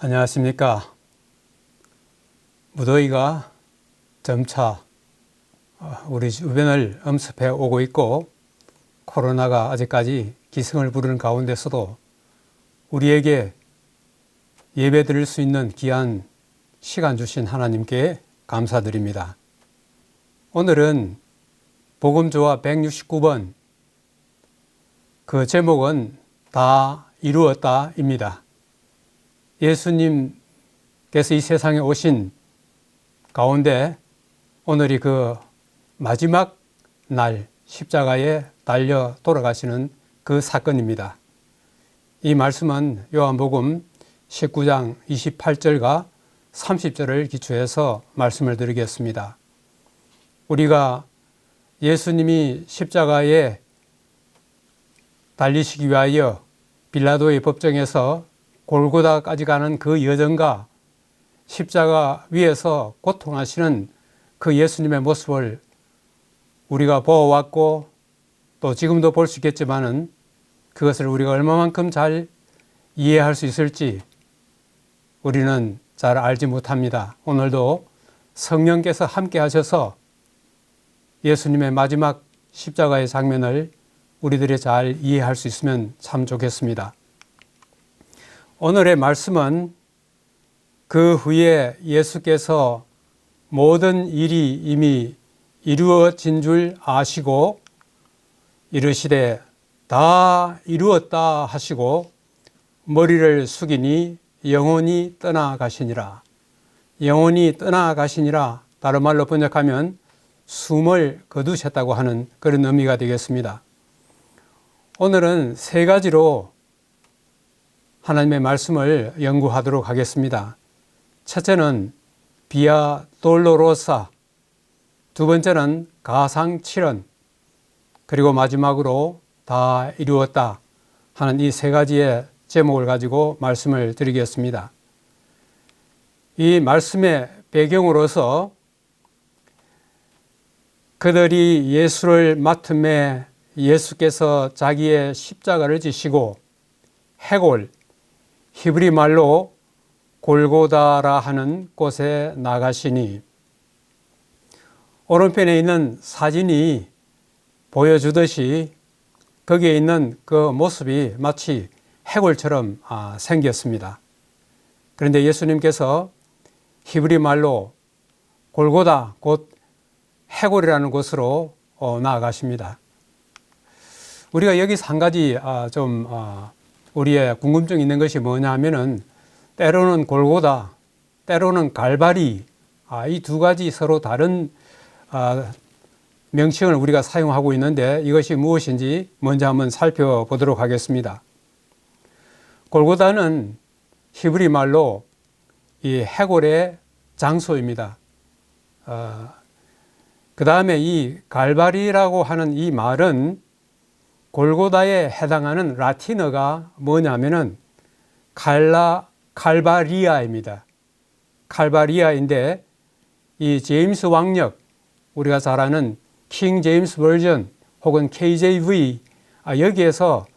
안녕하십니까. 무더위가 점차 우리 주변을 엄습해 오고 있고, 코로나가 아직까지 기승을 부르는 가운데서도 우리에게 예배 드릴 수 있는 귀한 시간 주신 하나님께 감사드립니다. 오늘은 복음조화 169번, 그 제목은 다 이루었다입니다. 예수님께서 이 세상에 오신 가운데 오늘이 그 마지막 날 십자가에 달려 돌아가시는 그 사건입니다. 이 말씀은 요한복음 19장 28절과 30절을 기초해서 말씀을 드리겠습니다. 우리가 예수님이 십자가에 달리시기 위하여 빌라도의 법정에서 골고다까지 가는 그 여정과 십자가 위에서 고통하시는 그 예수님의 모습을 우리가 보아왔고, 또 지금도 볼 수 있겠지만은 그것을 우리가 얼마만큼 잘 이해할 수 있을지 우리는 잘 알지 못합니다. 오늘도 성령께서 함께 하셔서 예수님의 마지막 십자가의 장면을 우리들이 잘 이해할 수 있으면 참 좋겠습니다. 오늘의 말씀은 그 후에 예수께서 모든 일이 이미 이루어진 줄 아시고 이르시되 다 이루었다 하시고 머리를 숙이니 영혼이 떠나가시니라. 영혼이 떠나가시니라, 다른 말로 번역하면 숨을 거두셨다고 하는 그런 의미가 되겠습니다. 오늘은 세 가지로 하나님의 말씀을 연구하도록 하겠습니다. 첫째는 비아 돌로로사, 두 번째는 가상칠언, 그리고 마지막으로 다 이루었다 하는 이 세 가지의 제목을 가지고 말씀을 드리겠습니다. 이 말씀의 배경으로서 그들이 예수를 맡음에 예수께서 자기의 십자가를 지시고 해골, 히브리 말로 골고다라 하는 곳에 나가시니, 오른편에 있는 사진이 보여주듯이 거기에 있는 그 모습이 마치 해골처럼 생겼습니다. 그런데 예수님께서 히브리 말로 골고다, 곧 해골이라는 곳으로 나아가십니다. 우리가 여기서 한 가지 우리의 궁금증이 있는 것이 뭐냐 하면은, 때로는 골고다, 때로는 갈바리, 이 두 가지 서로 다른 명칭을 우리가 사용하고 있는데 이것이 무엇인지 먼저 한번 살펴보도록 하겠습니다. 골고다는 히브리 말로 이 해골의 장소입니다. 그 다음에 이 갈바리라고 하는 이 말은 골고다에 해당하는 라틴어가 뭐냐면은 칼바리아입니다. 칼바리아인데 이 제임스 왕력, 우리가 잘 아는 킹 제임스 버전 혹은 KJV, 여기에서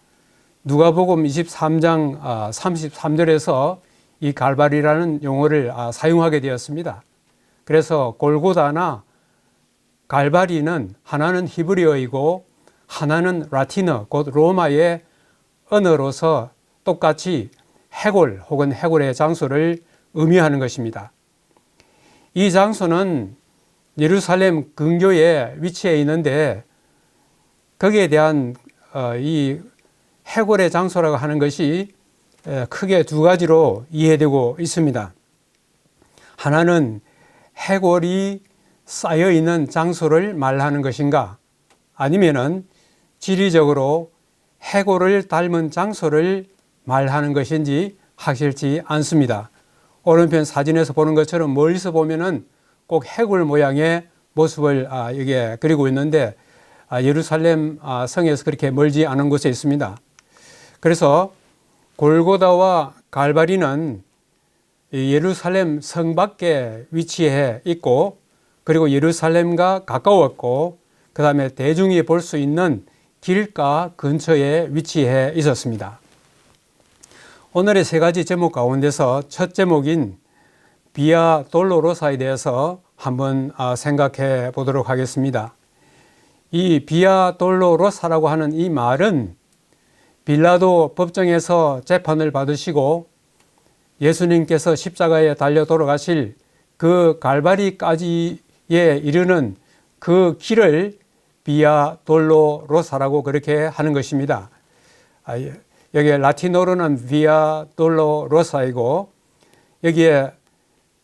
누가복음 23장 33절에서 이 갈바리라는 용어를 사용하게 되었습니다. 그래서 골고다나 갈바리는 하나는 히브리어이고 하나는 라틴어, 곧 로마의 언어로서 똑같이 해골 혹은 해골의 장소를 의미하는 것입니다. 이 장소는 예루살렘 근교에 위치해 있는데, 거기에 대한 이 해골의 장소라고 하는 것이 크게 두 가지로 이해되고 있습니다. 하나는 해골이 쌓여 있는 장소를 말하는 것인가, 아니면은 지리적으로 해골을 닮은 장소를 말하는 것인지 확실치 않습니다. 오른편 사진에서 보는 것처럼 멀리서 보면은 꼭 해골 모양의 모습을 이게 그리고 있는데, 예루살렘 성에서 그렇게 멀지 않은 곳에 있습니다. 그래서 골고다와 갈바리는 예루살렘 성 밖에 위치해 있고, 그리고 예루살렘과 가까웠고, 그 다음에 대중이 볼 수 있는 길가 근처에 위치해 있었습니다. 오늘의 세 가지 제목 가운데서 첫 제목인 비아 돌로로사에 대해서 한번 생각해 보도록 하겠습니다. 이 비아 돌로로사라고 하는 이 말은 빌라도 법정에서 재판을 받으시고 예수님께서 십자가에 달려 돌아가실 그 갈바리까지에 이르는 그 길을 비아 돌로로사라고 그렇게 하는 것입니다. 여기 라틴어로는 비아 돌로로사이고 여기에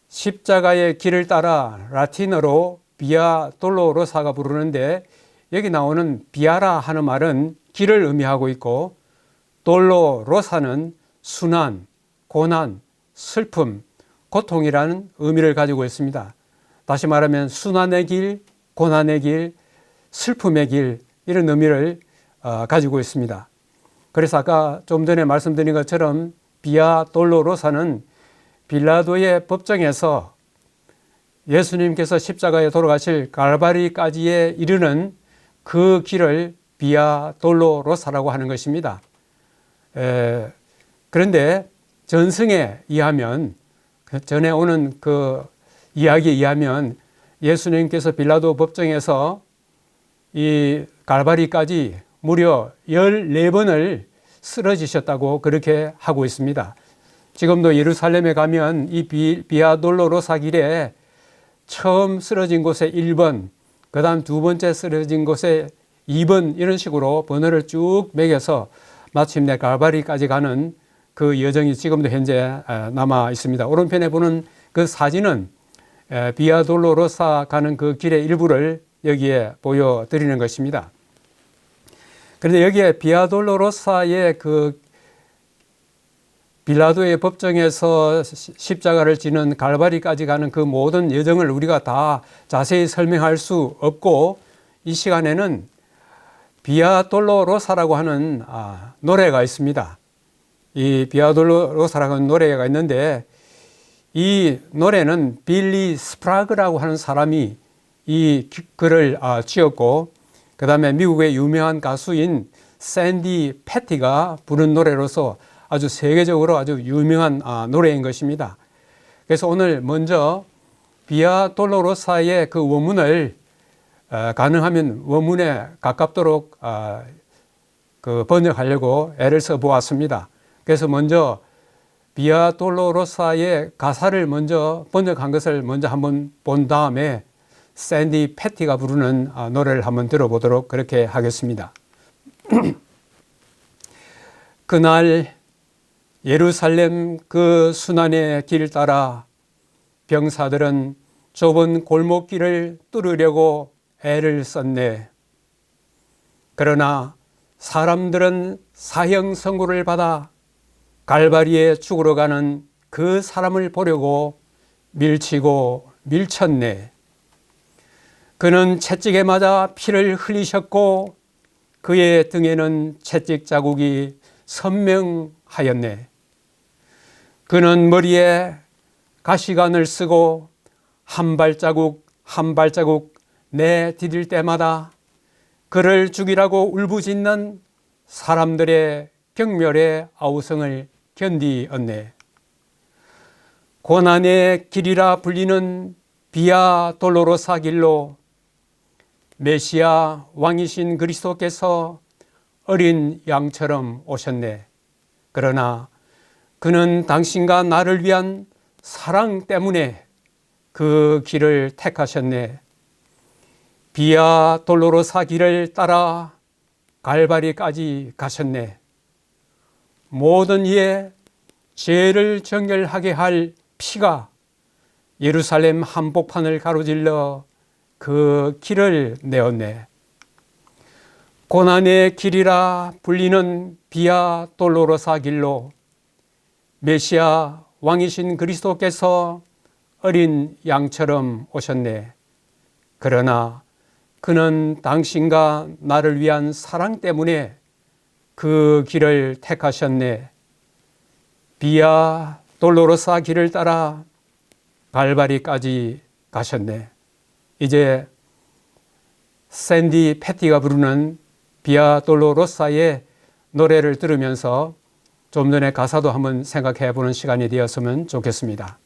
십자가의 길을 따라 라틴어로 비아 돌로로사가 부르는데 여기 나오는 비아라 하는 말은 길을 의미하고 있고 돌로로사는 순환, 고난, 슬픔, 고통이라는 의미를 가지고 있습니다. 다시 말하면 순환의 길, 고난의 길, 슬픔의 길 이런 의미를 가지고 있습니다. 그래서 아까 좀 전에 말씀드린 것처럼 비아 돌로로사는 빌라도의 법정에서 예수님께서 십자가에 돌아가실 갈바리까지에 이르는 그 길을 비아 돌로로사라고 하는 것입니다. 그런데 전승에 의하면, 전에 오는 그 이야기에 의하면 예수님께서 빌라도 법정에서 이 갈바리까지 무려 14번을 쓰러지셨다고 그렇게 하고 있습니다. 지금도 예루살렘에 가면 이 비아 돌로로사 길에 처음 쓰러진 곳에 1번, 그 다음 두 번째 쓰러진 곳에 2번 이런 식으로 번호를 쭉 매겨서 마침내 갈바리까지 가는 그 여정이 지금도 현재 남아 있습니다. 오른편에 보는 그 사진은 비아 돌로로사 가는 그 길의 일부를 여기에 보여드리는 것입니다. 그런데 여기에 비아 돌로로사의 그 빌라도의 법정에서 십자가를 지는 갈바리까지 가는 그 모든 여정을 우리가 다 자세히 설명할 수 없고 이 시간에는 비아 돌로로사라고 하는 노래가 있습니다. 이 비아 돌로로사라고 하는 노래가 있는데 이 노래는 빌리 스프라그라고 하는 사람이 이 글을 지었고 그 다음에 미국의 유명한 가수인 샌디 패티가 부른 노래로서 아주 세계적으로 아주 유명한 노래인 것입니다. 그래서 오늘 먼저 비아 돌로로사의 그 원문을 가능하면 원문에 가깝도록 그 번역하려고 애를 써 보았습니다. 그래서 먼저 비아 돌로로사의 가사를 먼저 번역한 것을 먼저 한번 본 다음에 샌디 패티가 부르는 노래를 한번 들어보도록 그렇게 하겠습니다. 그날 예루살렘 그 순환의 길 따라 병사들은 좁은 골목길을 뚫으려고 애를 썼네. 그러나 사람들은 사형 선고를 받아 갈바리에 죽으러 가는 그 사람을 보려고 밀치고 밀쳤네. 그는 채찍에 맞아 피를 흘리셨고 그의 등에는 채찍 자국이 선명하였네. 그는 머리에 가시관을 쓰고 한 발자국 한 발자국 내디딜 때마다 그를 죽이라고 울부짖는 사람들의 경멸의 아우성을 견디었네. 고난의 길이라 불리는 비아 돌로로사 길로 메시아 왕이신 그리스도께서 어린 양처럼 오셨네. 그러나 그는 당신과 나를 위한 사랑 때문에 그 길을 택하셨네. 비아 돌로로사 길을 따라 갈바리까지 가셨네. 모든 이의 죄를 정결하게 할 피가 예루살렘 한복판을 가로질러 그 길을 내었네. 고난의 길이라 불리는 비아 돌로로사 길로 메시아 왕이신 그리스도께서 어린 양처럼 오셨네. 그러나 그는 당신과 나를 위한 사랑 때문에 그 길을 택하셨네. 비아 돌로로사 길을 따라 갈바리까지 가셨네. 이제 샌디 패티가 부르는 비아 돌로로사의 노래를 들으면서 좀 전에 가사도 한번 생각해 보는 시간이 되었으면 좋겠습니다.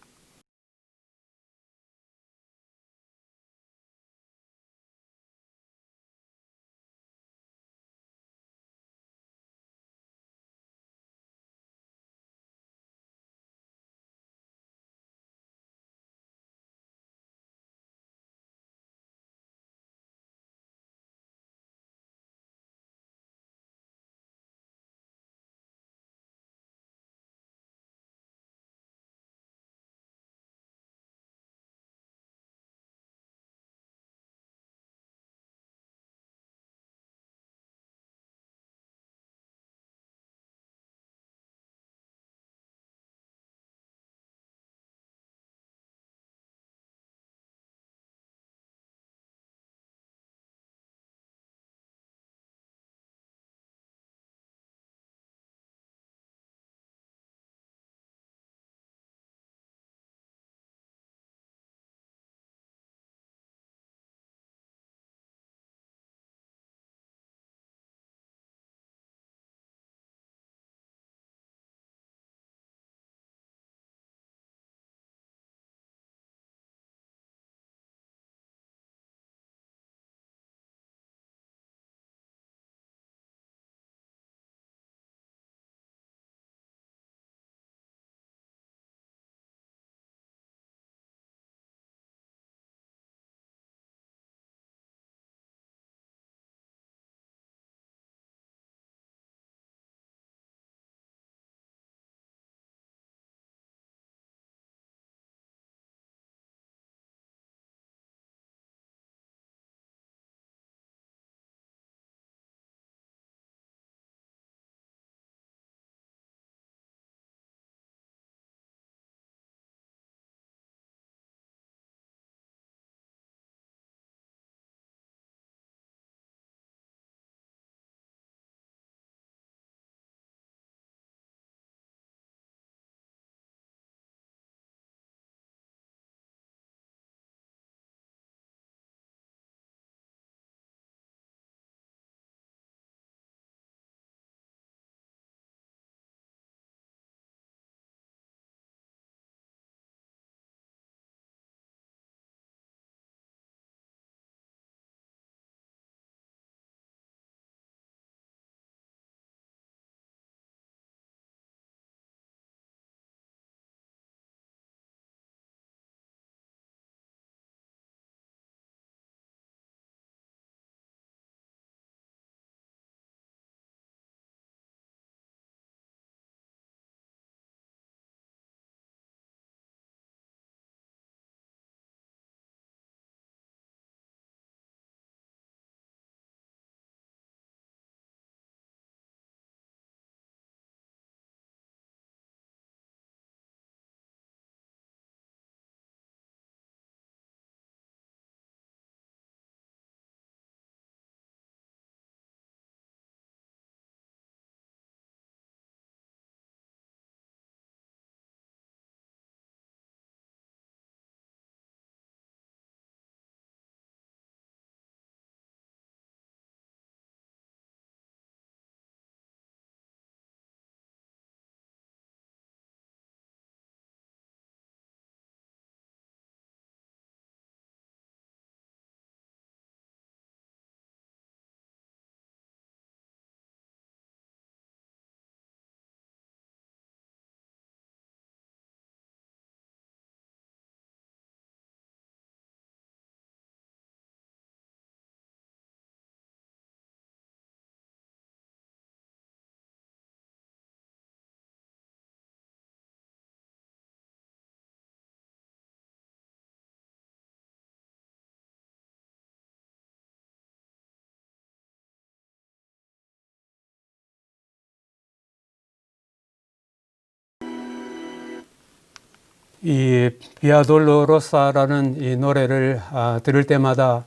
이 비아 돌로로사라는 이 노래를 들을 때마다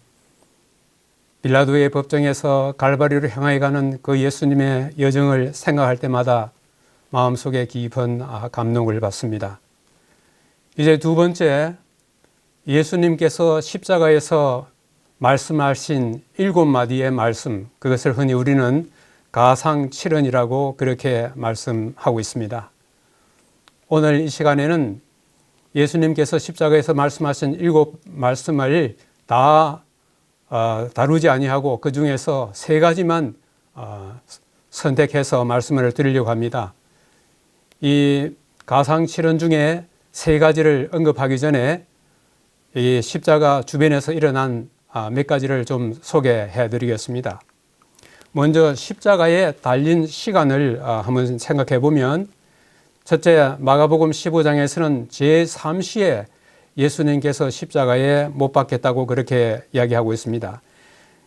빌라도의 법정에서 갈바리로 향해 가는 그 예수님의 여정을 생각할 때마다 마음속에 깊은 감동을 받습니다. 이제 두 번째, 예수님께서 십자가에서 말씀하신 7마디의 말씀, 그것을 흔히 우리는 가상칠언이라고 그렇게 말씀하고 있습니다. 오늘 이 시간에는 예수님께서 십자가에서 말씀하신 7말씀을 다 다루지 아니하고 그 중에서 3가지만 선택해서 말씀을 드리려고 합니다. 이 가상칠언 중에 3가지를 언급하기 전에 이 십자가 주변에서 일어난 몇 가지를 좀 소개해 드리겠습니다. 먼저 십자가에 달린 시간을 한번 생각해 보면, 첫째, 마가복음 15장에서는 제3시에 예수님께서 십자가에 못 박혔다고 그렇게 이야기하고 있습니다.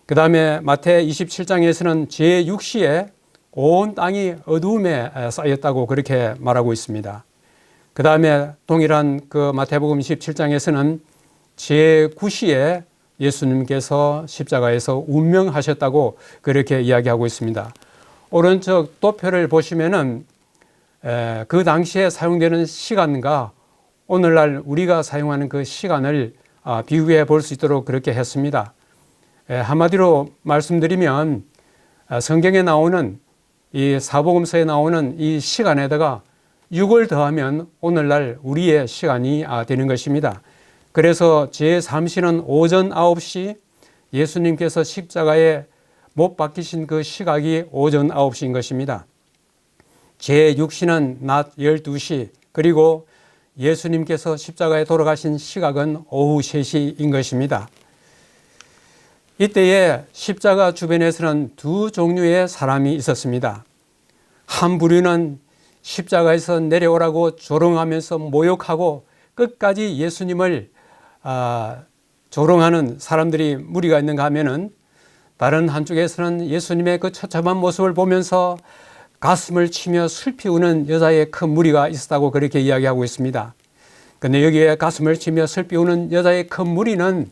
그 다음에 마태 27장에서는 제6시에 온 땅이 어두움에 쌓였다고 그렇게 말하고 있습니다. 그 다음에 동일한 그 마태복음 27장에서는 제9시에 예수님께서 십자가에서 운명하셨다고 그렇게 이야기하고 있습니다. 오른쪽 도표를 보시면은 그 당시에 사용되는 시간과 오늘날 우리가 사용하는 그 시간을 비교해 볼 수 있도록 그렇게 했습니다. 한마디로 말씀드리면 성경에 나오는 이 사복음서에 나오는 이 시간에다가 6을 더하면 오늘날 우리의 시간이 되는 것입니다. 그래서 제3시는 오전 9시, 예수님께서 십자가에 못 박히신 그 시각이 오전 9시인 것입니다. 제6시는 낮 12시, 그리고 예수님께서 십자가에 돌아가신 시각은 오후 3시인 것입니다. 이때에 십자가 주변에서는 2 종류의 사람이 있었습니다. 한 부류는 십자가에서 내려오라고 조롱하면서 모욕하고 끝까지 예수님을 조롱하는 사람들이 무리가 있는가 하면은, 다른 한쪽에서는 예수님의 그 처참한 모습을 보면서 가슴을 치며 슬피 우는 여자의 큰 무리가 있었다고 그렇게 이야기하고 있습니다. 그런데 여기에 가슴을 치며 슬피 우는 여자의 큰 무리는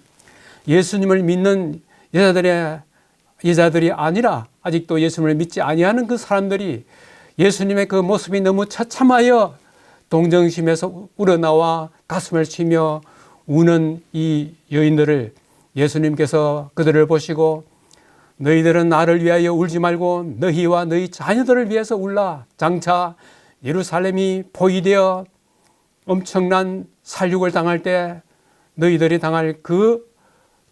예수님을 믿는 여자들이 아니라 아직도 예수님을 믿지 아니하는 그 사람들이 예수님의 그 모습이 너무 처참하여 동정심에서 우러나와 가슴을 치며 우는 이 여인들을 예수님께서 그들을 보시고, 너희들은 나를 위하여 울지 말고 너희와 너희 자녀들을 위해서 울라. 장차 예루살렘이 포위되어 엄청난 살육을 당할 때 너희들이 당할 그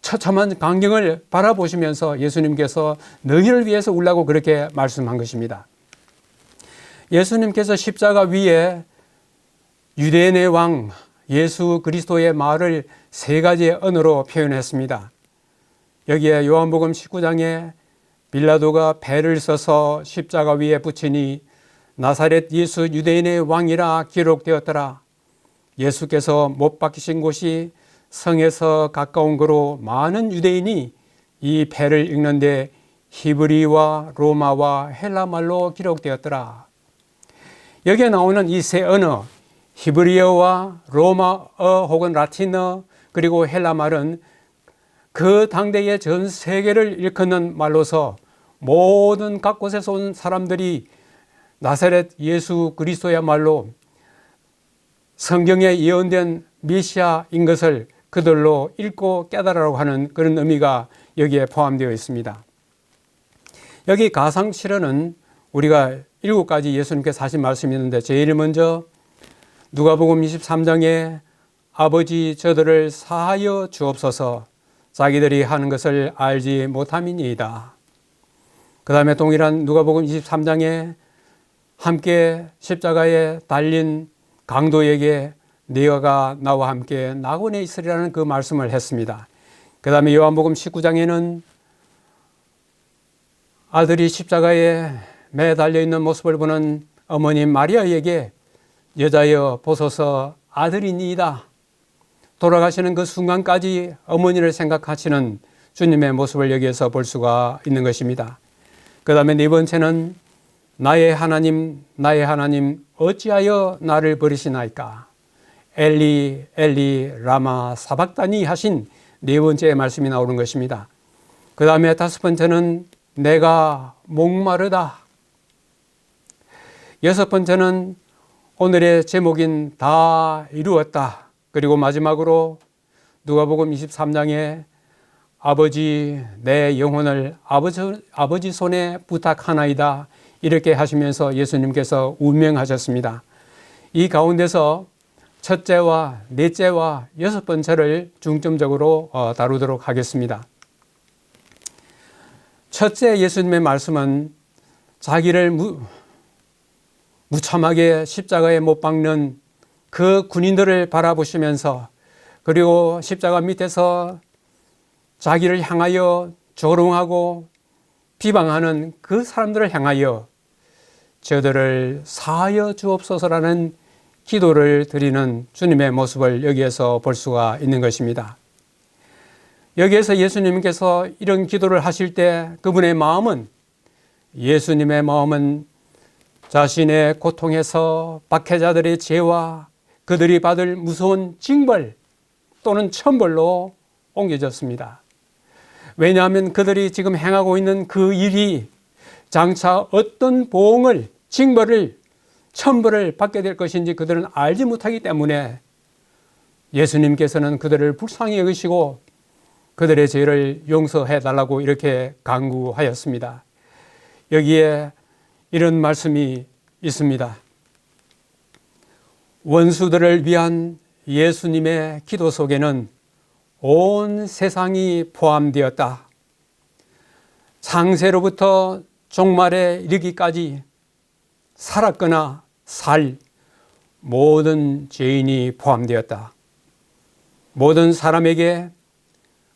처참한 광경을 바라보시면서 예수님께서 너희를 위해서 울라고 그렇게 말씀한 것입니다. 예수님께서 십자가 위에 유대인의 왕 예수 그리스도의 말을 3가지의 언어로 표현했습니다. 여기에 요한복음 19장에 빌라도가 배를 써서 십자가 위에 붙이니 나사렛 예수 유대인의 왕이라 기록되었더라. 예수께서 못 박히신 곳이 성에서 가까운 거로 많은 유대인이 이 배를 읽는데 히브리와 로마와 헬라말로 기록되었더라. 여기에 나오는 이 3 언어, 히브리어와 로마어 혹은 라틴어 그리고 헬라말은 그 당대의 전 세계를 일컫는 말로서 모든 각 곳에서 온 사람들이 나사렛 예수 그리스도야말로 성경에 예언된 메시아인 것을 그들로 읽고 깨달으라고 하는 그런 의미가 여기에 포함되어 있습니다. 여기 가상칠언은 우리가 7가지 예수님께서 하신 말씀이 있는데, 제일 먼저 누가복음 23장에 아버지 저들을 사하여 주옵소서, 자기들이 하는 것을 알지 못함이니이다. 그 다음에 동일한 누가복음 23장에 함께 십자가에 달린 강도에게 네가 나와 함께 낙원에 있으리라는 그 말씀을 했습니다. 그 다음에 요한복음 19장에는 아들이 십자가에 매달려 있는 모습을 보는 어머니 마리아에게 여자여 보소서 아들이니이다. 돌아가시는 그 순간까지 어머니를 생각하시는 주님의 모습을 여기에서 볼 수가 있는 것입니다. 그 다음에 4번째는 나의 하나님 어찌하여 나를 버리시나이까. 엘리 엘리 라마 사박다니 하신 4번째 말씀이 나오는 것입니다. 그 다음에 5번째는 내가 목마르다. 6번째는 오늘의 제목인 다 이루었다. 그리고 마지막으로 누가복음 23장에 아버지, 내 영혼을 아버지 손에 부탁하나이다. 이렇게 하시면서 예수님께서 운명하셨습니다. 이 가운데서 첫째와 넷째와 여섯 번째를 중점적으로 다루도록 하겠습니다. 첫째 예수님의 말씀은 자기를 무참하게 십자가에 못 박는 그 군인들을 바라보시면서, 그리고 십자가 밑에서 자기를 향하여 조롱하고 비방하는 그 사람들을 향하여 저들을 사하여 주옵소서라는 기도를 드리는 주님의 모습을 여기에서 볼 수가 있는 것입니다. 여기에서 예수님께서 이런 기도를 하실 때 예수님의 마음은 자신의 고통에서 박해자들의 죄와 그들이 받을 무서운 징벌 또는 천벌로 옮겨졌습니다. 왜냐하면 그들이 지금 행하고 있는 그 일이 장차 어떤 보응을, 징벌을, 천벌을 받게 될 것인지 그들은 알지 못하기 때문에 예수님께서는 그들을 불쌍히 여기시고 그들의 죄를 용서해 달라고 이렇게 간구하였습니다. 여기에 이런 말씀이 있습니다. 원수들을 위한 예수님의 기도 속에는 온 세상이 포함되었다. 창세로부터 종말에 이르기까지 살았거나 살 모든 죄인이 포함되었다. 모든 사람에게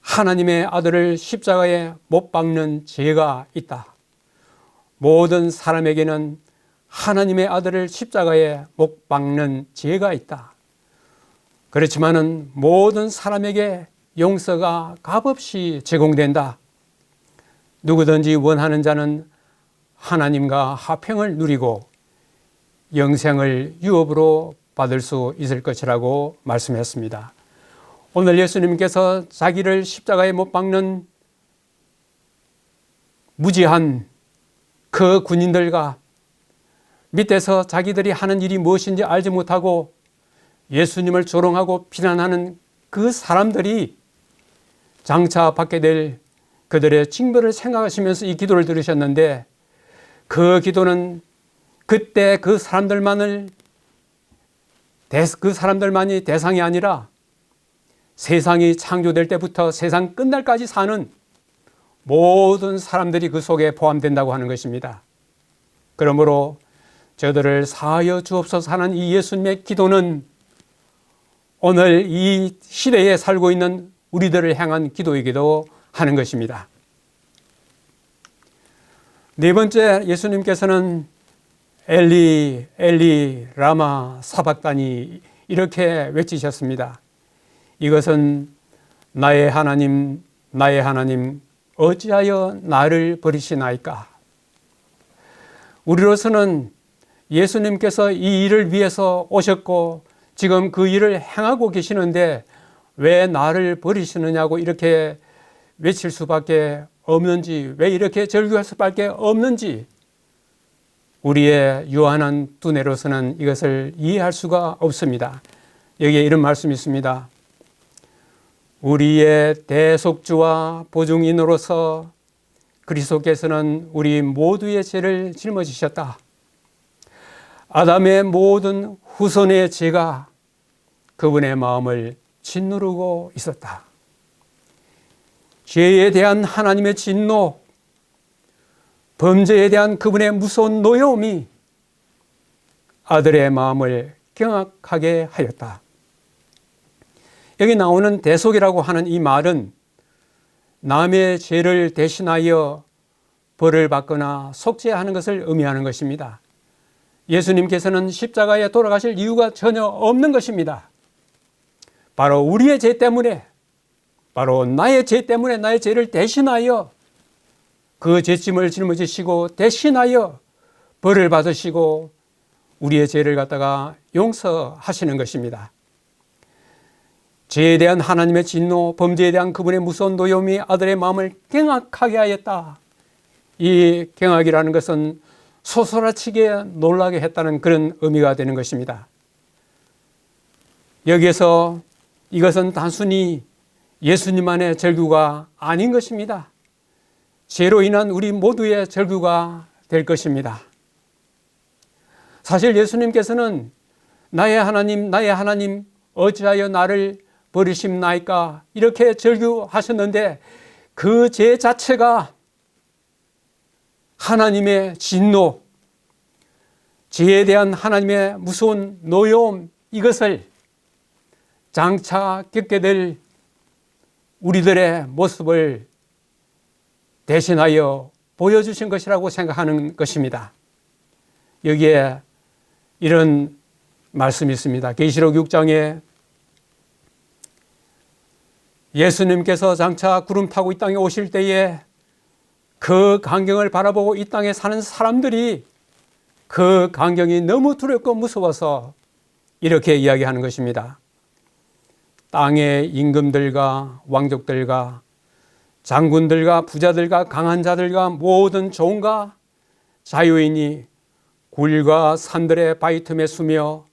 하나님의 아들을 십자가에 못 박는 죄가 있다. 모든 사람에게는 하나님의 아들을 십자가에 못 박는 죄가 있다. 그렇지만은 모든 사람에게 용서가 값없이 제공된다. 누구든지 원하는 자는 하나님과 화평을 누리고 영생을 유업으로 받을 수 있을 것이라고 말씀했습니다. 오늘 예수님께서 자기를 십자가에 못 박는 무지한 그 군인들과 밑에서 자기들이 하는 일이 무엇인지 알지 못하고 예수님을 조롱하고 비난하는 그 사람들이 장차 받게 될 그들의 징벌을 생각하시면서 이 기도를 들으셨는데, 그 기도는 그때 그 사람들만이 대상이 아니라 세상이 창조될 때부터 세상 끝날까지 사는 모든 사람들이 그 속에 포함된다고 하는 것입니다. 그러므로 저들을 사하여 주옵소서 하는 이 예수님의 기도는 오늘 이 시대에 살고 있는 우리들을 향한 기도이기도 하는 것입니다. 네 번째, 예수님께서는 엘리 엘리 라마 사박다니 이렇게 외치셨습니다. 이것은 나의 하나님 나의 하나님 어찌하여 나를 버리시나이까. 우리로서는 예수님께서 이 일을 위해서 오셨고 지금 그 일을 행하고 계시는데 왜 나를 버리시느냐고 이렇게 외칠 수밖에 없는지, 왜 이렇게 절규할 수밖에 없는지 우리의 유한한 두뇌로서는 이것을 이해할 수가 없습니다. 여기에 이런 말씀이 있습니다. 우리의 대속주와 보증인으로서 그리스도께서는 우리 모두의 죄를 짊어지셨다. 아담의 모든 후손의 죄가 그분의 마음을 짓누르고 있었다. 죄에 대한 하나님의 진노, 범죄에 대한 그분의 무서운 노여움이 아들의 마음을 경악하게 하였다. 여기 나오는 대속이라고 하는 이 말은 남의 죄를 대신하여 벌을 받거나 속죄하는 것을 의미하는 것입니다. 예수님께서는 십자가에 돌아가실 이유가 전혀 없는 것입니다. 바로 우리의 죄 때문에, 바로 나의 죄 때문에 나의 죄를 대신하여 그 죄짐을 짊어지시고 대신하여 벌을 받으시고 우리의 죄를 갖다가 용서하시는 것입니다. 죄에 대한 하나님의 진노, 범죄에 대한 그분의 무서운 노여움이 아들의 마음을 경악하게 하였다. 이 경악이라는 것은 소스라치게 놀라게 했다는 그런 의미가 되는 것입니다. 여기에서 이것은 단순히 예수님만의 절규가 아닌 것입니다. 죄로 인한 우리 모두의 절규가 될 것입니다. 사실 예수님께서는 나의 하나님, 나의 하나님, 어찌하여 나를 버리심나이까 이렇게 절규하셨는데 그 죄 자체가 하나님의 진노, 죄에 대한 하나님의 무서운 노여움, 이것을 장차 겪게 될 우리들의 모습을 대신하여 보여주신 것이라고 생각하는 것입니다. 여기에 이런 말씀이 있습니다. 계시록 6장에 예수님께서 장차 구름 타고 이 땅에 오실 때에 그 광경을 바라보고 이 땅에 사는 사람들이 그 광경이 너무 두렵고 무서워서 이렇게 이야기하는 것입니다. 땅의 임금들과 왕족들과 장군들과 부자들과 강한 자들과 모든 종과 자유인이 굴과 산들의 바위 틈에 숨며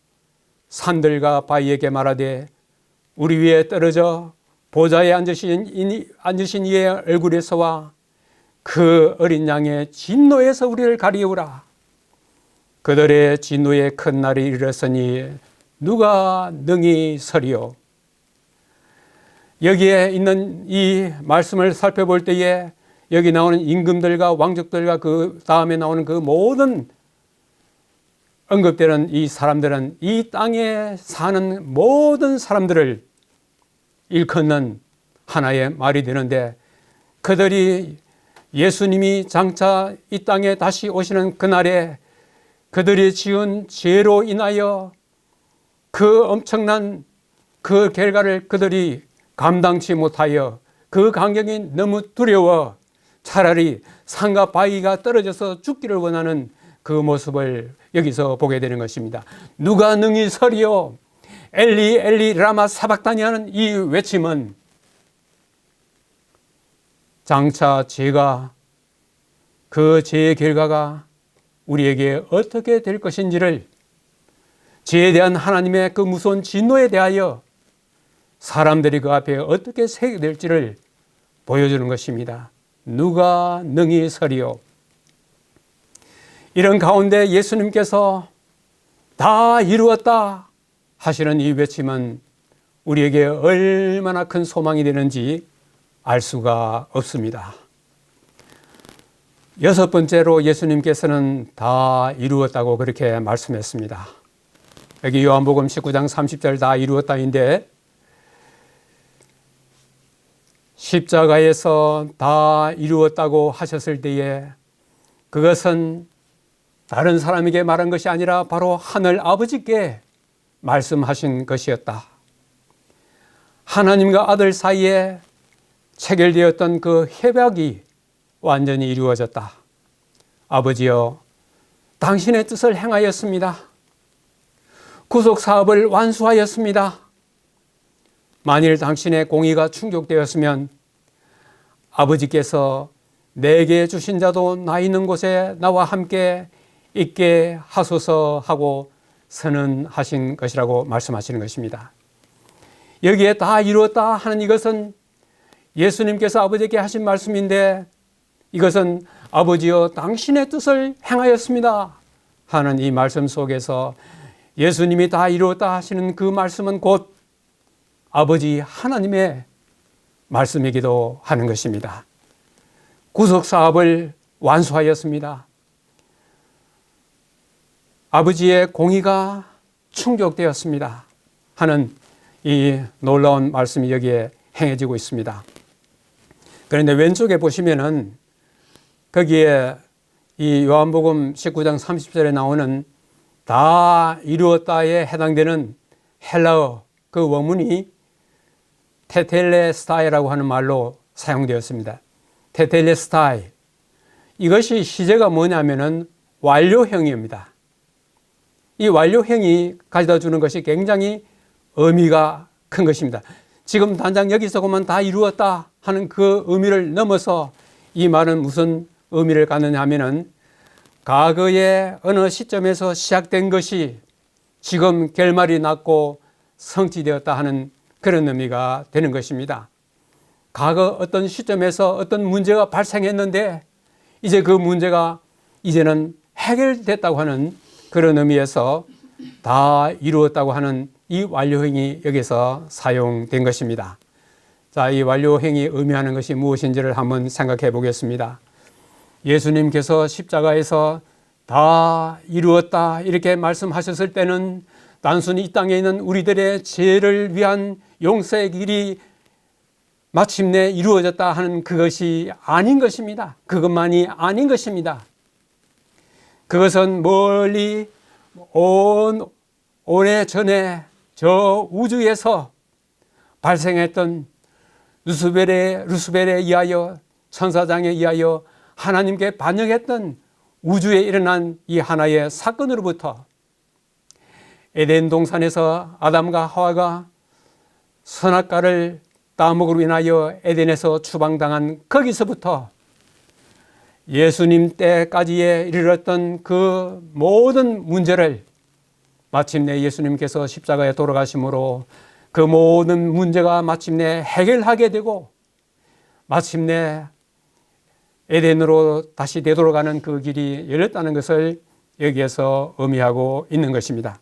산들과 바위에게 말하되 우리 위에 떨어져 보좌에 앉으신 이의 얼굴에서와 그 어린 양의 진노에서 우리를 가리우라. 그들의 진노의 큰 날이 이르렀으니 누가 능히 서리요. 여기에 있는 이 말씀을 살펴볼 때에 여기 나오는 임금들과 왕족들과 그 다음에 나오는 그 모든 언급되는 이 사람들은 이 땅에 사는 모든 사람들을 일컫는 하나의 말이 되는데, 그들이 예수님이 장차 이 땅에 다시 오시는 그날에 그들이 지은 죄로 인하여 그 엄청난 그 결과를 그들이 감당치 못하여 그 광경이 너무 두려워 차라리 산과 바위가 떨어져서 죽기를 원하는 그 모습을 여기서 보게 되는 것입니다. 누가 능히 서리요 엘리 엘리 라마 사박다니 하는 이 외침은 장차 죄가, 그 죄의 결과가 우리에게 어떻게 될 것인지를, 죄에 대한 하나님의 그 무서운 진노에 대하여 사람들이 그 앞에 어떻게 서게 될지를 보여주는 것입니다. 누가 능히 서리요. 이런 가운데 예수님께서 다 이루었다 하시는 이 외침은 우리에게 얼마나 큰 소망이 되는지 알 수가 없습니다. 여섯 번째로 예수님께서는 다 이루었다고 그렇게 말씀했습니다. 여기 요한복음 19장 30절 다 이루었다인데, 십자가에서 다 이루었다고 하셨을 때에 그것은 다른 사람에게 말한 것이 아니라 바로 하늘 아버지께 말씀하신 것이었다. 하나님과 아들 사이에 체결되었던 그 협약이 완전히 이루어졌다. 아버지여, 당신의 뜻을 행하였습니다. 구속 사업을 완수하였습니다. 만일 당신의 공의가 충족되었으면 아버지께서 내게 주신 자도 나 있는 곳에 나와 함께 있게 하소서 하고 선언하신 것이라고 말씀하시는 것입니다. 여기에 다 이루었다 하는 이것은 예수님께서 아버지께 하신 말씀인데, 이것은 아버지여 당신의 뜻을 행하였습니다 하는 이 말씀 속에서 예수님이 다 이루었다 하시는 그 말씀은 곧 아버지 하나님의 말씀이기도 하는 것입니다. 구속 사업을 완수하였습니다. 아버지의 공의가 충족되었습니다 하는 이 놀라운 말씀이 여기에 행해지고 있습니다. 그런데 왼쪽에 보시면은 거기에 이 요한복음 19장 30절에 나오는 다 이루었다에 해당되는 헬라어 그 원문이 테텔레스타이라고 하는 말로 사용되었습니다. 테텔레스타이, 이것이 시제가 뭐냐면은 완료형입니다. 이 완료형이 가져다 주는 것이 굉장히 의미가 큰 것입니다. 지금 단장 여기서 보면 다 이루었다 하는 그 의미를 넘어서 이 말은 무슨 의미를 갖느냐 하면은 과거의 어느 시점에서 시작된 것이 지금 결말이 났고 성취되었다 하는 그런 의미가 되는 것입니다. 과거 어떤 시점에서 어떤 문제가 발생했는데 이제 그 문제가 이제는 해결됐다고 하는 그런 의미에서 다 이루었다고 하는 이 완료행이 여기서 사용된 것입니다. 자, 이 완료행이 의미하는 것이 무엇인지를 한번 생각해 보겠습니다. 예수님께서 십자가에서 다 이루었다 이렇게 말씀하셨을 때는 단순히 이 땅에 있는 우리들의 죄를 위한 용서의 길이 마침내 이루어졌다 하는 그것이 아닌 것입니다. 그것만이 아닌 것입니다. 그것은 멀리 오래전에 저 우주에서 발생했던 루스벨에 의하여 천사장에 의하여 하나님께 반역했던 우주에 일어난 이 하나의 사건으로부터 에덴 동산에서 아담과 하와가 선악과를 따먹으로 인하여 에덴에서 추방당한 거기서부터 예수님 때까지에 이르렀던 그 모든 문제를 마침내 예수님께서 십자가에 돌아가심으로 그 모든 문제가 마침내 해결하게 되고 마침내 에덴으로 다시 되돌아가는 그 길이 열렸다는 것을 여기에서 의미하고 있는 것입니다.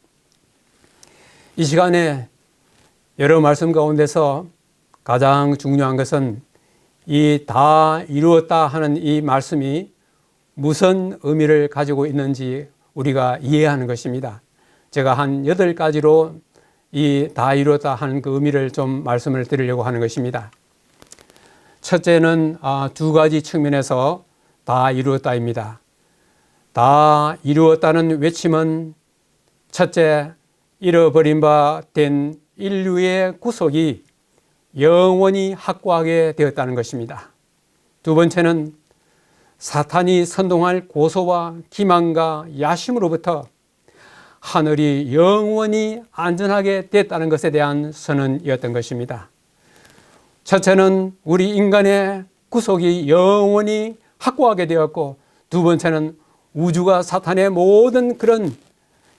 이 시간에 여러 말씀 가운데서 가장 중요한 것은 이 다 이루었다 하는 이 말씀이 무슨 의미를 가지고 있는지 우리가 이해하는 것입니다. 제가 한 8가지로 이 다 이루었다 하는 그 의미를 좀 말씀을 드리려고 하는 것입니다. 첫째는 2가지 측면에서 다 이루었다입니다. 다 이루었다는 외침은 첫째, 잃어버린 바 된 인류의 구속이 영원히 확고하게 되었다는 것입니다. 두 번째는 사탄이 선동할 고소와 기만과 야심으로부터 하늘이 영원히 안전하게 됐다는 것에 대한 선언이었던 것입니다. 첫째는 우리 인간의 구속이 영원히 확고하게 되었고, 두 번째는 우주가 사탄의 모든 그런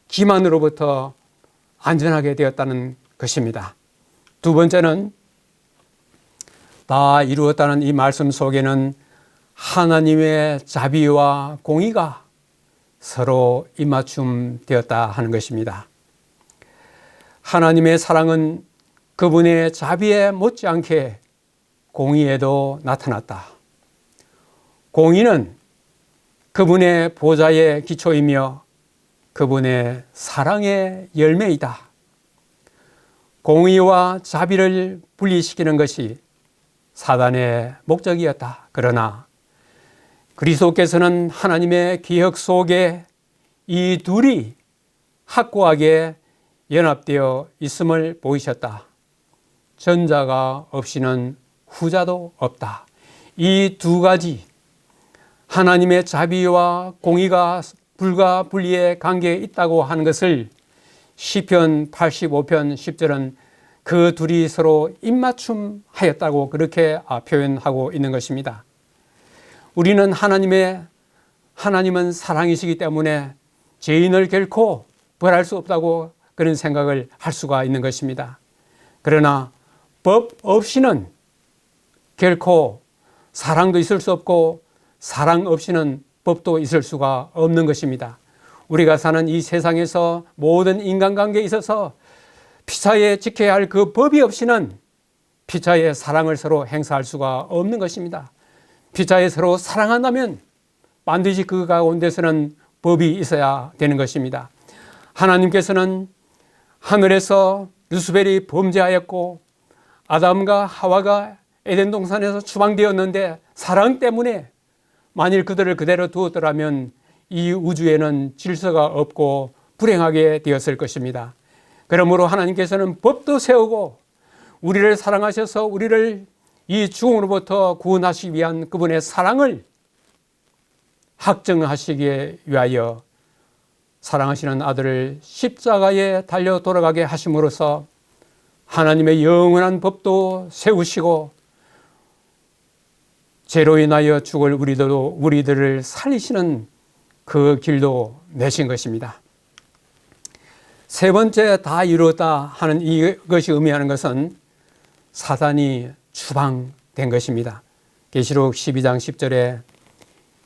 기만으로부터 안전하게 되었다는 것입니다. 두 번째는 다 이루었다는 이 말씀 속에는 하나님의 자비와 공의가 서로 입맞춤 되었다 하는 것입니다. 하나님의 사랑은 그분의 자비에 못지않게 공의에도 나타났다. 공의는 그분의 보좌의 기초이며 그분의 사랑의 열매이다. 공의와 자비를 분리시키는 것이 사단의 목적이었다. 그러나 그리스도께서는 하나님의 기억 속에 이 둘이 확고하게 연합되어 있음을 보이셨다. 전자가 없이는 후자도 없다. 이 2가지 하나님의 자비와 공의가 불과 분리의 관계에 있다고 하는 것을 시편 85편 10절은 그 둘이 서로 입맞춤하였다고 그렇게 표현하고 있는 것입니다. 우리는 하나님은 사랑이시기 때문에 죄인을 결코 벌할 수 없다고 그런 생각을 할 수가 있는 것입니다. 그러나 법 없이는 결코 사랑도 있을 수 없고 사랑 없이는 법도 있을 수가 없는 것입니다. 우리가 사는 이 세상에서 모든 인간관계에 있어서 피차에 지켜야 할 그 법이 없이는 피차의 사랑을 서로 행사할 수가 없는 것입니다. 피차에 서로 사랑한다면 반드시 그 가운데서는 법이 있어야 되는 것입니다. 하나님께서는 하늘에서 루스벨이 범죄하였고 아담과 하와가 에덴 동산에서 추방되었는데 사랑 때문에 만일 그들을 그대로 두었더라면 이 우주에는 질서가 없고 불행하게 되었을 것입니다. 그러므로 하나님께서는 법도 세우고 우리를 사랑하셔서 우리를 이 죽음으로부터 구원하시기 위한 그분의 사랑을 확증하시기 위하여 사랑하시는 아들을 십자가에 달려 돌아가게 하심으로써 하나님의 영원한 법도 세우시고 죄로 인하여 죽을 우리들을 살리시는 그 길도 내신 것입니다. 세 번째 다 이루었다 하는 이것이 의미하는 것은 사단이 추방 된 것입니다. 계시록 12장 10절에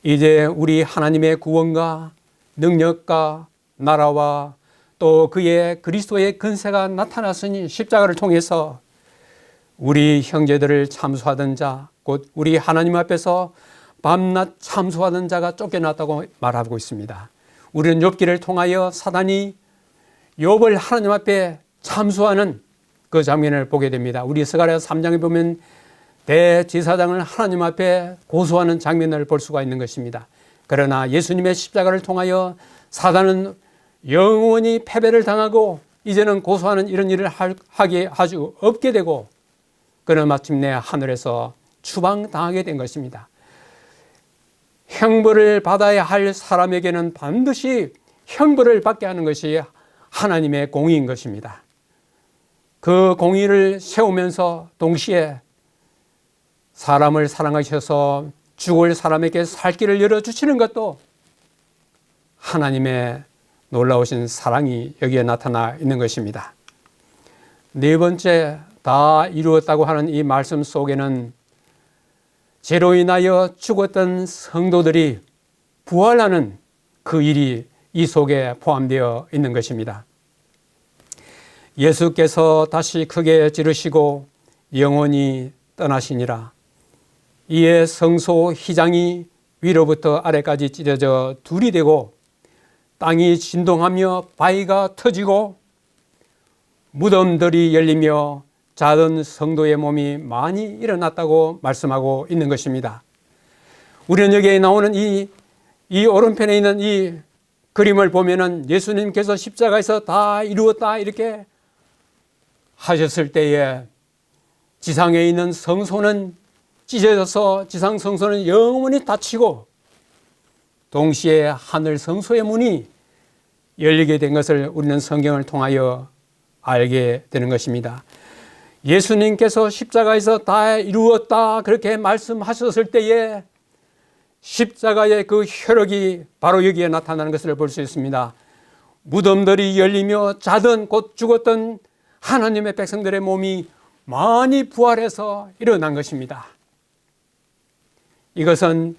이제 우리 하나님의 구원과 능력과 나라와 또 그의 그리스도의 근세가 나타났으니 십자가를 통해서 우리 형제들을 참수하던 자, 곧 우리 하나님 앞에서 밤낮 참수하던 자가 쫓겨났다고 말하고 있습니다. 우리는 욥기를 통하여 사단이 욥을 하나님 앞에 참수하는 그 장면을 보게 됩니다. 우리 스가랴서 3장에 보면 대제사장을 하나님 앞에 고소하는 장면을 볼 수가 있는 것입니다. 그러나 예수님의 십자가를 통하여 사단은 영원히 패배를 당하고 이제는 고소하는 이런 일을 하게 아주 없게 되고 그는 마침내 하늘에서 추방당하게 된 것입니다. 형벌을 받아야 할 사람에게는 반드시 형벌을 받게 하는 것이 하나님의 공의인 것입니다. 그 공의를 세우면서 동시에 사람을 사랑하셔서 죽을 사람에게 살 길을 열어주시는 것도 하나님의 놀라우신 사랑이 여기에 나타나 있는 것입니다. 네 번째, 다 이루었다고 하는 이 말씀 속에는 죄로 인하여 죽었던 성도들이 부활하는 그 일이 이 속에 포함되어 있는 것입니다. 예수께서 다시 크게 지르시고 영원히 떠나시니라. 이에 성소 휘장이 위로부터 아래까지 찢어져 둘이 되고 땅이 진동하며 바위가 터지고 무덤들이 열리며 자던 성도의 몸이 많이 일어났다고 말씀하고 있는 것입니다. 우리는 여기에 나오는 이 오른편에 있는 이 그림을 보면은 예수님께서 십자가에서 다 이루었다 이렇게 하셨을 때에 지상에 있는 성소는 찢어져서 지상 성소는 영원히 닫히고 동시에 하늘 성소의 문이 열리게 된 것을 우리는 성경을 통하여 알게 되는 것입니다. 예수님께서 십자가에서 다 이루었다 그렇게 말씀하셨을 때에 십자가의 그 혈육이 바로 여기에 나타나는 것을 볼 수 있습니다. 무덤들이 열리며 자던 곧 죽었던 하나님의 백성들의 몸이 많이 부활해서 일어난 것입니다. 이것은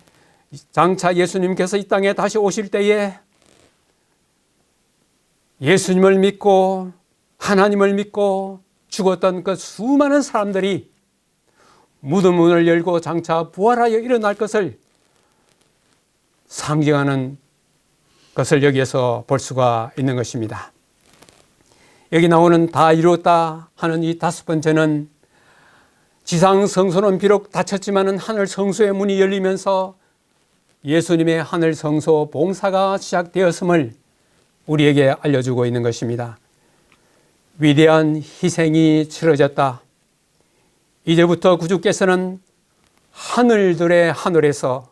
장차 예수님께서 이 땅에 다시 오실 때에 예수님을 믿고 하나님을 믿고 죽었던 그 수많은 사람들이 무덤 문을 열고 장차 부활하여 일어날 것을 상징하는 것을 여기에서 볼 수가 있는 것입니다. 여기 나오는 다 이루었다 하는 이 다섯 번째는 지상 성소는 비록 닫혔지만 하늘 성소의 문이 열리면서 예수님의 하늘 성소 봉사가 시작되었음을 우리에게 알려주고 있는 것입니다. 위대한 희생이 치러졌다. 이제부터 구주께서는 하늘들의 하늘에서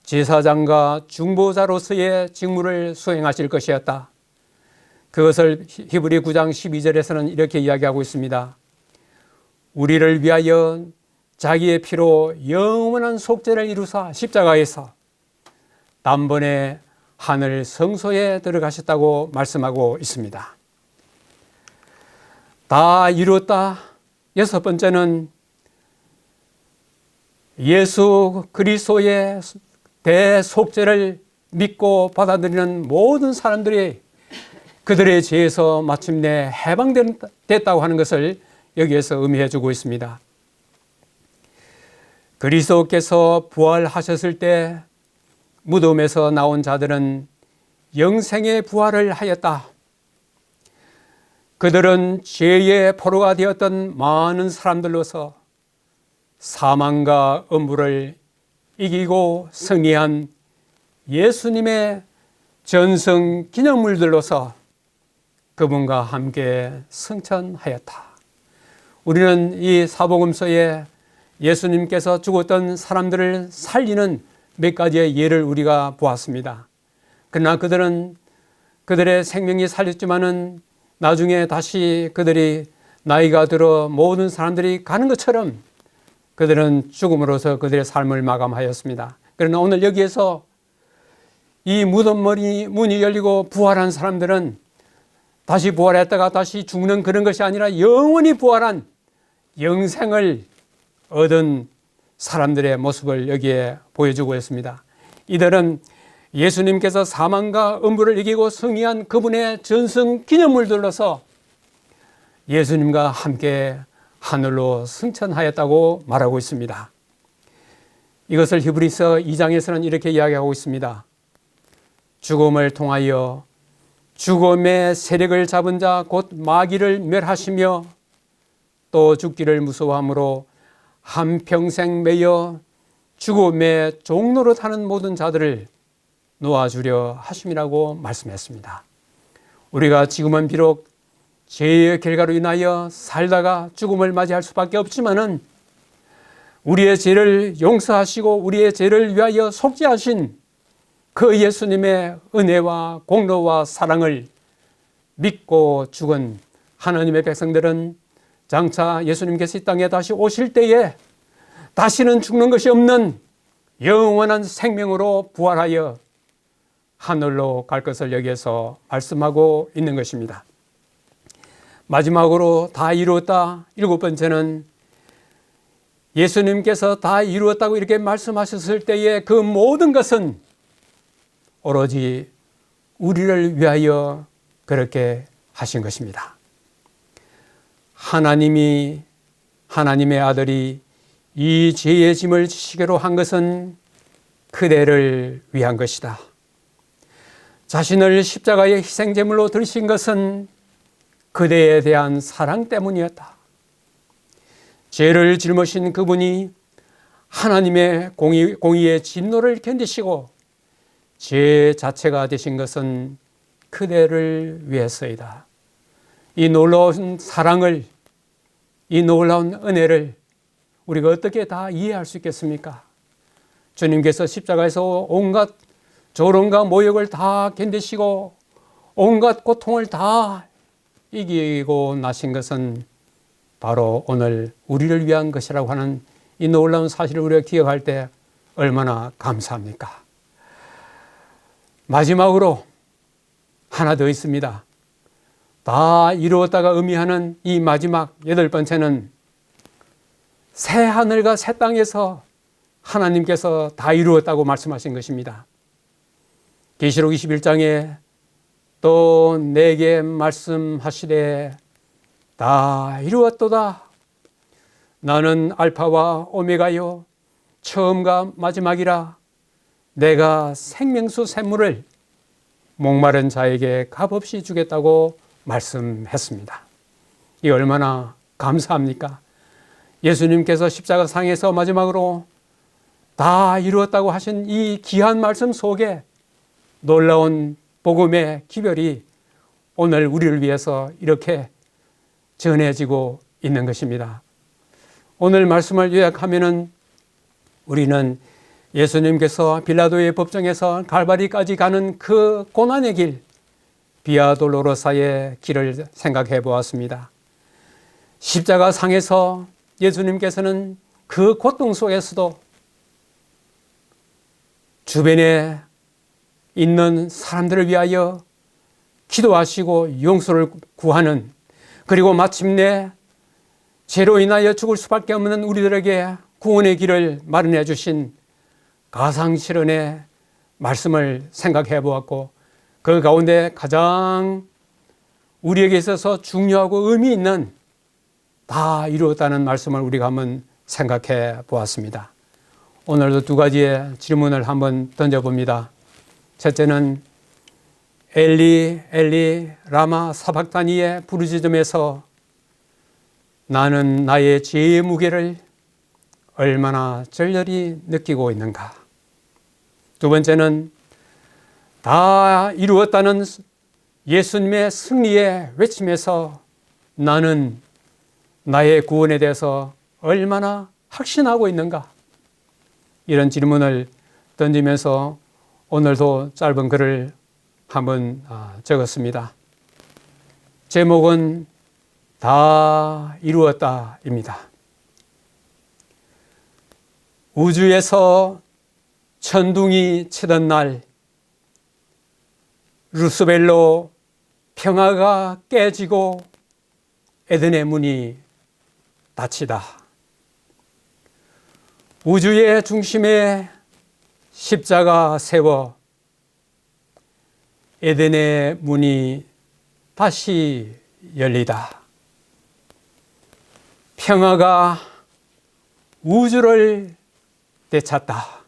제사장과 중보자로서의 직무를 수행하실 것이었다. 그것을 히브리 9장 12절에서는 이렇게 이야기하고 있습니다. 우리를 위하여 자기의 피로 영원한 속죄를 이루사 십자가에서 단번에 하늘 성소에 들어가셨다고 말씀하고 있습니다. 다 이루었다. 여섯 번째는 예수 그리스도의 대속죄를 믿고 받아들이는 모든 사람들이 그들의 죄에서 마침내 해방됐다고 하는 것을 여기에서 의미해 주고 있습니다. 그리스도께서 부활하셨을 때 무덤에서 나온 자들은 영생의 부활을 하였다. 그들은 죄의 포로가 되었던 많은 사람들로서 사망과 엄부를 이기고 승리한 예수님의 전승 기념물들로서 그분과 함께 승천하였다. 우리는 이 사복음서에 예수님께서 죽었던 사람들을 살리는 몇 가지의 예를 우리가 보았습니다. 그러나 그들은 그들의 생명이 살렸지만은 나중에 다시 그들이 나이가 들어 모든 사람들이 가는 것처럼 그들은 죽음으로써 그들의 삶을 마감하였습니다. 그러나 오늘 여기에서 이 문이 열리고 부활한 사람들은 다시 부활했다가 다시 죽는 그런 것이 아니라 영원히 부활한 영생을 얻은 사람들의 모습을 여기에 보여주고 있습니다. 이들은 예수님께서 사망과 음부를 이기고 승리한 그분의 전승 기념을 둘러서 예수님과 함께 하늘로 승천하였다고 말하고 있습니다. 이것을 히브리서 2장에서는 이렇게 이야기하고 있습니다. 죽음을 통하여 죽음의 세력을 잡은 자 곧 마귀를 멸하시며 또 죽기를 무서워함으로 한평생 매여 죽음의 종로로 타는 모든 자들을 놓아주려 하심이라고 말씀했습니다. 우리가 지금은 비록 죄의 결과로 인하여 살다가 죽음을 맞이할 수밖에 없지만은 우리의 죄를 용서하시고 우리의 죄를 위하여 속죄하신 그 예수님의 은혜와 공로와 사랑을 믿고 죽은 하나님의 백성들은 장차 예수님께서 이 땅에 다시 오실 때에 다시는 죽는 것이 없는 영원한 생명으로 부활하여 하늘로 갈 것을 여기에서 말씀하고 있는 것입니다. 마지막으로 다 이루었다. 7번째는 예수님께서 다 이루었다고 이렇게 말씀하셨을 때에 그 모든 것은 오로지 우리를 위하여 그렇게 하신 것입니다. 하나님의 아들이 이 죄의 짐을 지시기로 한 것은 그대를 위한 것이다. 자신을 십자가의 희생제물로 드리신 것은 그대에 대한 사랑 때문이었다. 죄를 짊으신 그분이 하나님의 공의의 진노를 견디시고 죄 자체가 되신 것은 그대를 위해서이다. 이 놀라운 사랑을, 이 놀라운 은혜를 우리가 어떻게 다 이해할 수 있겠습니까? 주님께서 십자가에서 온갖 조롱과 모욕을 다 견디시고 온갖 고통을 다 이기고 나신 것은 바로 오늘 우리를 위한 것이라고 하는 이 놀라운 사실을 우리가 기억할 때 얼마나 감사합니까? 마지막으로 하나 더 있습니다. 다 이루었다가 의미하는 이 마지막 8번째는 새 하늘과 새 땅에서 하나님께서 다 이루었다고 말씀하신 것입니다. 계시록 21장에 또 내게 말씀하시되 다 이루었도다. 나는 알파와 오메가요 처음과 마지막이라. 내가 생명수 샘물을 목마른 자에게 값없이 주겠다고 말씀했습니다. 이 얼마나 감사합니까? 예수님께서 십자가 상에서 마지막으로 다 이루었다고 하신 이 귀한 말씀 속에 놀라운 복음의 기별이 오늘 우리를 위해서 이렇게 전해지고 있는 것입니다. 오늘 말씀을 요약하면은 우리는 예수님께서 빌라도의 법정에서 갈바리까지 가는 그 고난의 길, 비아 돌로로사의 길을 생각해 보았습니다. 십자가 상에서 예수님께서는 그 고통 속에서도 주변에 있는 사람들을 위하여 기도하시고 용서를 구하는, 그리고 마침내 죄로 인하여 죽을 수밖에 없는 우리들에게 구원의 길을 마련해 주신 가상실현의 말씀을 생각해 보았고, 그 가운데 가장 우리에게 있어서 중요하고 의미 있는 다 이루었다는 말씀을 우리가 한번 생각해 보았습니다. 오늘도 두 가지의 질문을 한번 던져봅니다. 첫째는 엘리 엘리 라마 사박다니의 부르짖음에서 나는 나의 죄의 무게를 얼마나 절절히 느끼고 있는가. 두 번째는 다 이루었다는 예수님의 승리의 외침에서 나는 나의 구원에 대해서 얼마나 확신하고 있는가. 이런 질문을 던지면서 오늘도 짧은 글을 한번 적었습니다. 제목은 다 이루었다입니다. 우주에서 천둥이 치던 날, 루스벨로 평화가 깨지고 에덴의 문이 닫히다. 우주의 중심에 십자가 세워 에덴의 문이 다시 열리다. 평화가 우주를 되찾다.